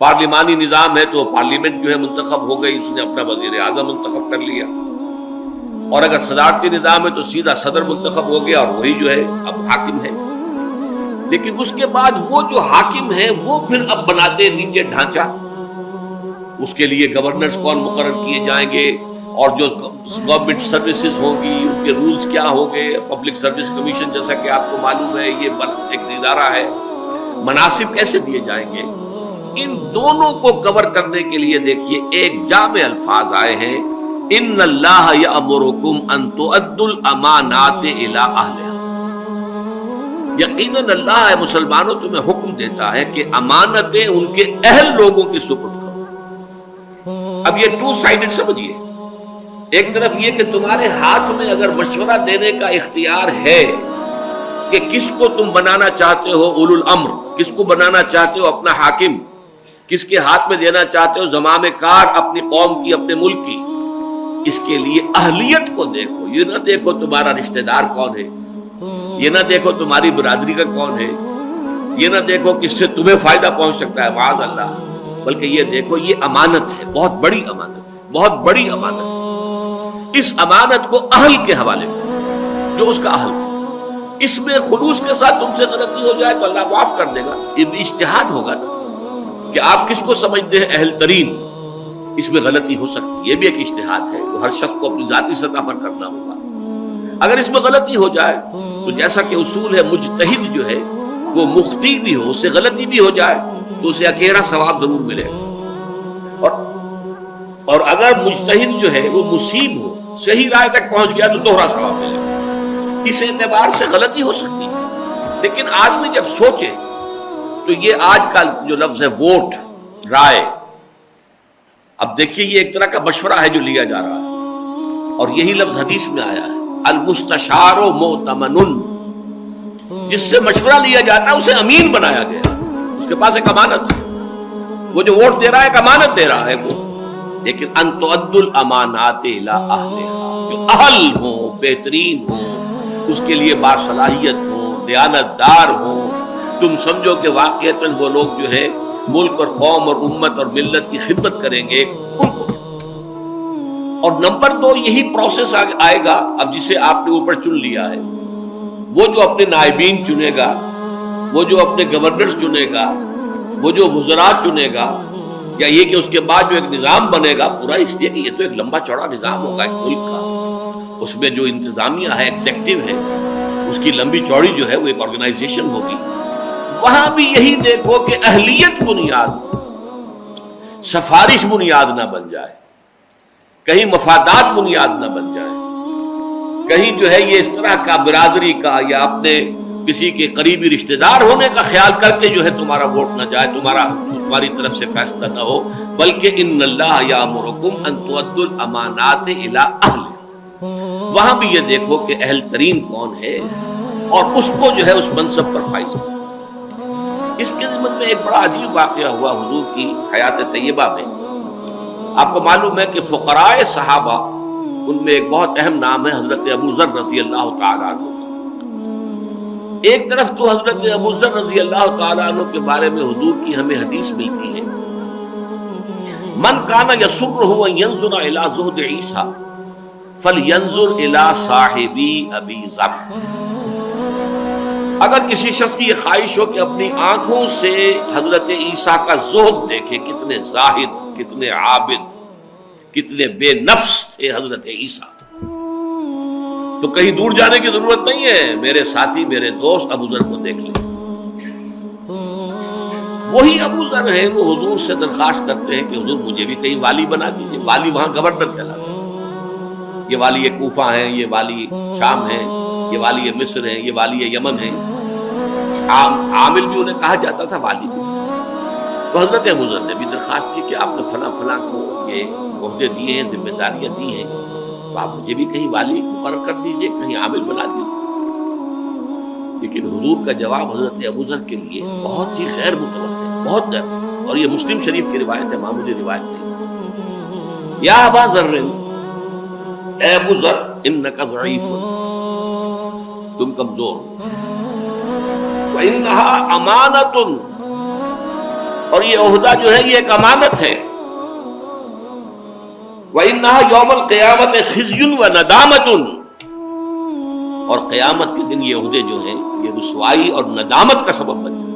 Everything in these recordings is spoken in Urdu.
پارلیمانی نظام ہے تو پارلیمنٹ جو ہے منتخب ہو گئی، اس نے اپنا وزیر اعظم منتخب کر لیا، اور اگر صدارتی نظام ہے تو سیدھا صدر منتخب ہو گیا اور وہی جو ہے اب حاکم ہے۔ لیکن اس کے بعد وہ جو حاکم ہے وہ پھر اب بناتے نیچے ڈھانچہ، اس کے لیے گورنرز کون مقرر کیے جائیں گے، اور جو گورنمنٹ سروسز ہوں گی ان کے رولز کیا ہوں گے، پبلک سروس کمیشن جیسا کہ آپ کو معلوم ہے یہ ایک ادارہ ہے، مناصب کیسے دیے جائیں گے۔ ان دونوں کو کور کرنے کے لیے دیکھیے ایک جامع الفاظ آئے ہیں، ان اللہ یأمرکم ان تؤدوا الامانات الی اہلہا، یقیناً اللہ ہے مسلمانوں تمہیں حکم دیتا ہے کہ امانتیں ان کے اہل لوگوں کی سپرد کرو۔ اب یہ ٹو سائیڈڈ سمجھیے، ایک طرف یہ کہ تمہارے ہاتھ میں اگر مشورہ دینے کا اختیار ہے کہ کس کو تم بنانا چاہتے ہو اولو الامر، کس کو بنانا چاہتے ہو اپنا حاکم، کس کے ہاتھ میں دینا چاہتے ہو زمام کار اپنی قوم کی، اپنے ملک کی، اس کے لیے اہلیت کو دیکھو، یہ نہ دیکھو تمہارا رشتہ دار کون ہے، یہ نہ دیکھو تمہاری برادری کا کون ہے، یہ نہ دیکھو کس سے تمہیں فائدہ پہنچ سکتا ہے معاذ اللہ، بلکہ یہ دیکھو یہ امانت ہے، بہت بڑی امانت ہے، بہت بڑی امانت ہے۔ اس امانت کو اہل کے حوالے کرو، جو اس کا اہل ہے۔ اس میں خلوص کے ساتھ تم سے غلطی ہو جائے تو اللہ معاف کر دے گا، یہ اجتہاد ہوگا نا کہ آپ کس کو سمجھتے ہیں اہل ترین، اس میں غلطی ہو سکتی ہے، یہ بھی ایک اجتہاد ہے جو ہر شخص کو اپنی ذاتی سطح پر کرنا ہوگا۔ اگر اس میں غلطی ہو جائے تو جیسا کہ اصول ہے مجتہد جو ہے وہ مخطی بھی ہو، اس سے غلطی بھی ہو جائے تو اسے اکیرا ثواب ضرور ملے گا، اور اگر مجتہد جو ہے وہ مصیب ہو، صحیح رائے تک پہنچ گیا تو دوہرا ثواب ملے گا۔ اس اعتبار سے غلطی ہو سکتی ہے، لیکن آدمی جب سوچے تو یہ آج کل جو لفظ ہے ووٹ، رائے، اب دیکھیے یہ ایک طرح کا مشورہ ہے جو لیا جا رہا ہے، اور یہی لفظ حدیث میں آیا ہے المستشار مؤتمن، جس سے مشورہ لیا جاتا ہے اسے امین بنایا گیا، اس کے پاس ایک امانت ہے، وہ جو ووٹ دے رہا ہے ایک امانت دے رہا ہے وہ، لیکن ان تؤدوا الامانات الی اہلہا، جو اہل ہوں، بہترین ہوں، اس کے لیے باصلاحیت ہوں، دیانت دار ہوں، تم سمجھو کہ واقعتاً وہ لوگ جو ہے ملک اور قوم اور امت اور ملت کی خدمت کریں گے، ان کو۔ اور نمبر 2 یہی پروسیس آئے گا اب جسے آپ نے اوپر چن لیا ہے، وہ جو اپنے نائبین چنے گا، وہ جو اپنے گورنرز چنے گا، وہ جو وزراء چنے گا، یا یہ کہ اس کے بعد جو ایک نظام بنے گا پورا، اس لیے کہ یہ تو ایک لمبا چوڑا نظام ہوگا ایک ملک کا، اس میں جو انتظامیہ ہے، ایگزیکٹو ہے، اس کی لمبی چوڑی جو ہے وہ ایک آرگنائزیشن ہوگی، وہاں بھی یہی دیکھو کہ اہلیت بنیاد، سفارش بنیاد نہ بن جائے، کہیں مفادات بنیاد نہ بن جائے، کہیں جو ہے یہ اس طرح کا برادری کا یا اپنے کسی کے قریبی رشتہ دار ہونے کا خیال کر کے جو ہے تمہارا ووٹ نہ جائے، تمہاری طرف سے فیصلہ نہ ہو، بلکہ ان اللہ یامرکم ان تؤدوا الامانات الی اہلہا، وہاں بھی یہ دیکھو کہ اہل ترین کون ہے اور اس کو جو ہے اس منصب پر فائز کرو۔ اس کے ضمن میں ایک بڑا عجیب واقعہ ہوا حضور کی حیات طیبہ میں۔ آپ کو معلوم ہے کہ فقراء صحابہ، ان میں ایک بہت اہم نام ہے حضرت ابو ذر رضی اللہ تعالیٰ عنہ کا۔ ایک طرف تو حضرت ابو ذر رضی اللہ تعالیٰ عنہ کے بارے میں حضور کی ہمیں حدیث ملتی ہے، من کان یسرہ ان ینظر الی زہد عیسیٰ فلینظر الی صاحبی ابی ذر، اگر کسی شخص کی یہ خواہش ہو کہ اپنی آنکھوں سے حضرت عیسیٰ کا زہد دیکھے، کتنے زاہد، کتنے عابد، کتنے بے نفس تھے حضرت عیسیٰ، تو کہیں دور جانے کی ضرورت نہیں ہے، میرے ساتھی، میرے دوست ابو ذر کو دیکھ لیں۔ وہی ابو ذر ہیں وہ حضور سے درخواست کرتے ہیں کہ حضور مجھے بھی کہیں والی بنا دیجیے، والی وہاں گورنر کہلاتا ہے، یہ والی کوفہ ہیں، یہ والی شام ہیں، یہ والی مصر ہیں، یہ والی یمن ہیں، عامل بھی انہیں کہا جاتا تھا، والی بھی۔ تو حضرت ابو ذر نے بھی درخواست کی کہ آپ نے فلاں فلاں کو یہ عہدے دیے ہیں، ذمہ داریاں دی ہیں، تو آپ مجھے بھی کہیں والی مقرر کر دیجئے، کہیں عامل بنا دیجئے۔ لیکن حضور کا جواب حضرت ابو ذر کے لیے بہت ہی غیر متوقع، بہت غیر، اور یہ مسلم شریف کی روایت ہے، معمولی روایت نہیں۔ یا ابا ذر، اے ابو ذر، انک ضعیف، تم کمزور ہو، وانھا امانۃ، اور یہ عہدہ جو ہے یہ ایک امانت ہے. وَإِنَّهَا يَوْمَ الْقِيَامَةِ خِزْيٌ وَنَدَامَةٌ، اور قیامت کے دن یہ عہدے جو ہیں یہ رسوائی اور ندامت کا سبب بن جائے.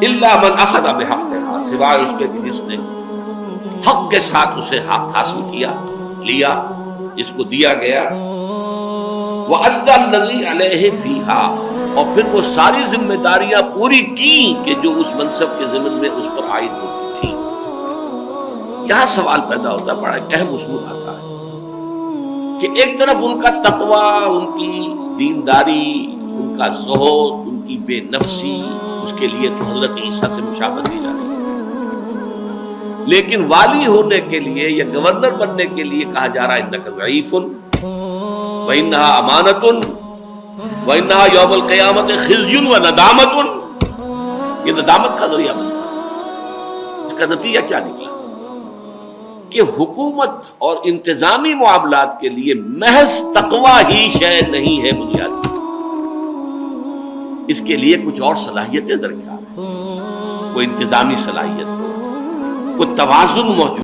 إِلَّا مَنْ أَخَذَ بِحَقِّهَا، سوائے اس کے جس نے حق کے ساتھ اسے حق حاصل کیا، لیا، جس کو دیا گیا. وَأَدَّى الَّذِي عَلَيْهِ فِيهَا، اور پھر وہ ساری ذمہ داریاں پوری کی کہ جو اس منصب کے ضمن میں اس پر عائد ہوتی تھی. یہاں سوال پیدا ہوتا ہے، بڑا ایک اہم اصول آتا ہے کہ ایک طرف ان کا تقوی، ان کی دینداری، ان کا زہد، ان کی بے نفسی، اس کے لیے تو حضرت عیسیٰ سے مشابہت دی جا رہی ہے، لیکن والی ہونے کے لیے یا گورنر بننے کے لیے کہا جا رہا ہے انک ضعیف وانھا امانۃ وانھا یوم القیامۃ خزی وندامۃ. یہ ندامت کا ذریعہ بن گیا. اس کا نتیجہ کیا نکلا کہ حکومت اور انتظامی معاملات کے لیے محض تقوی ہی شے نہیں ہے بنیادی، اس کے لیے کچھ اور صلاحیتیں درکار ہیں. کوئی انتظامی صلاحیت ہو، کوئی توازن موجود